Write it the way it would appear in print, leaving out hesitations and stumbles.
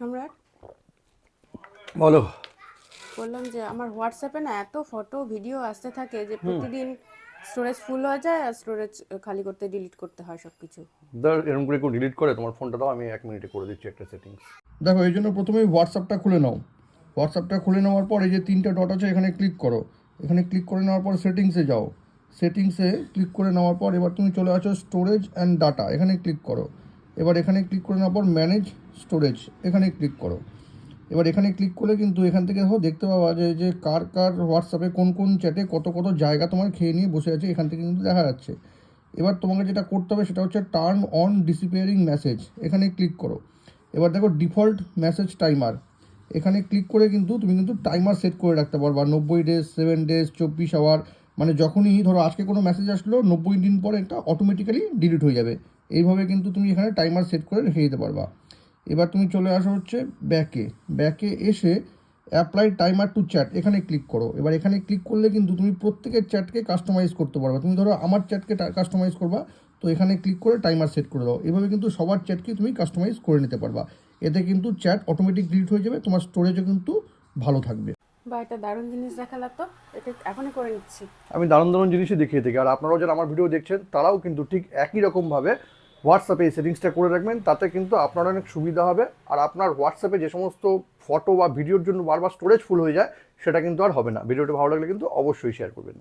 সম্রাট, বলো। বললাম যে আমার হোয়াটসঅ্যাপে না এত ফটো ভিডিও আসতে থাকে যে প্রতিদিন স্টোরেজ ফুল হয়ে যায় আর স্টোরেজ খালি করতে ডিলিট করতে হয় সব কিছু। ধর এরকম করে কেউ ডিলিট করে তোমার ফোনটা দাও, আমি 1 মিনিটে করে দিচ্ছি একটা সেটিংস। দেখো, এই জন্য প্রথমেই হোয়াটসঅ্যাপটা খুলে নাও। হোয়াটসঅ্যাপটা খুলে নেওয়ার পর এই যে 3টে ডট আছে এখানে ক্লিক করো। এখানে ক্লিক করে নেওয়ার পর সেটিংসে যাও। সেটিংসে ক্লিক করে নেওয়ার পর এবার তুমি চলে আসো স্টোরেজ অ্যান্ড ডাটা, এখানে ক্লিক করো। এবার এখানে ক্লিক করে নেওয়ার পর ম্যানেজ স্টোরেজ, এখানে ক্লিক করো। এবার এখানে ক্লিক করলে কিন্তু এখান থেকে দেখো দেখতে পাওয়া যায় যে কার কার হোয়াটসঅ্যাপে কোন কোন চ্যাটে কত কত জায়গা তোমার খেয়ে নিয়ে বসে আছে, এখান থেকে কিন্তু দেখা যাচ্ছে। এবার তোমাকে যেটা করতে হবে সেটা হচ্ছে টার্ন অন ডিসঅ্যাপিয়ারিং মেসেজ, এখানে ক্লিক করো। এবার দেখো ডিফল্ট মেসেজ টাইমার, এখানে ক্লিক করে কিন্তু তুমি কিন্তু টাইমার সেট করে রাখতে পারবা 90 ডেজ, 7 ডেজ, 24 আওয়ার। মানে যখনই ধরো আজকে কোনো মেসেজ আসলো 90 দিন পরে এটা অটোমেটিক্যালি ডিলিট হয়ে যাবে। এইভাবে কিন্তু তুমি এখানে টাইমার সেট করে রেখে দিতে পারবা। এবার তুমি চলে আসো হচ্ছে ব্যাকে। ব্যাকে এসে অ্যাপ্লাই টাইমার টু চ্যাট, এখানে ক্লিক করো। এবার এখানে ক্লিক করলে কিন্তু তুমি প্রত্যেকের চ্যাটকে কাস্টমাইজ করতে পারবে। তুমি ধরো আমার চ্যাটকে কাস্টমাইজ করবা, তো এখানে ক্লিক করে টাইমার সেট করে দাও। এভাবে কিন্তু সবার চ্যাটকে তুমি কাস্টমাইজ করে নিতে পারবা। এতে কিন্তু চ্যাট অটোমেটিক ডিলিট হয়ে যাবে, তোমার স্টোরেজও কিন্তু ভালো থাকবে। বা এটা দারুণ জিনিস দেখালা তো, এটা এখনই করে নিচ্ছি। আমি দারুণ দারুণ জিনিসই দেখিয়ে থাকি, আর আপনারাও যারা আমার ভিডিও দেখছেন তারাও কিন্তু ঠিক একই রকমভাবে হোয়াটসঅ্যাপে এই সেটিংসটা করে রাখবেন, তাতে কিন্তু আপনার অনেক সুবিধা হবে। আর আপনার হোয়াটসঅ্যাপে যে সমস্ত ফটো বা ভিডিওর জন্য বারবার স্টোরেজ ফুল হয়ে যায় সেটা কিন্তু আর হবে না। ভিডিওটা ভালো লাগলে কিন্তু অবশ্যই শেয়ার করবেন।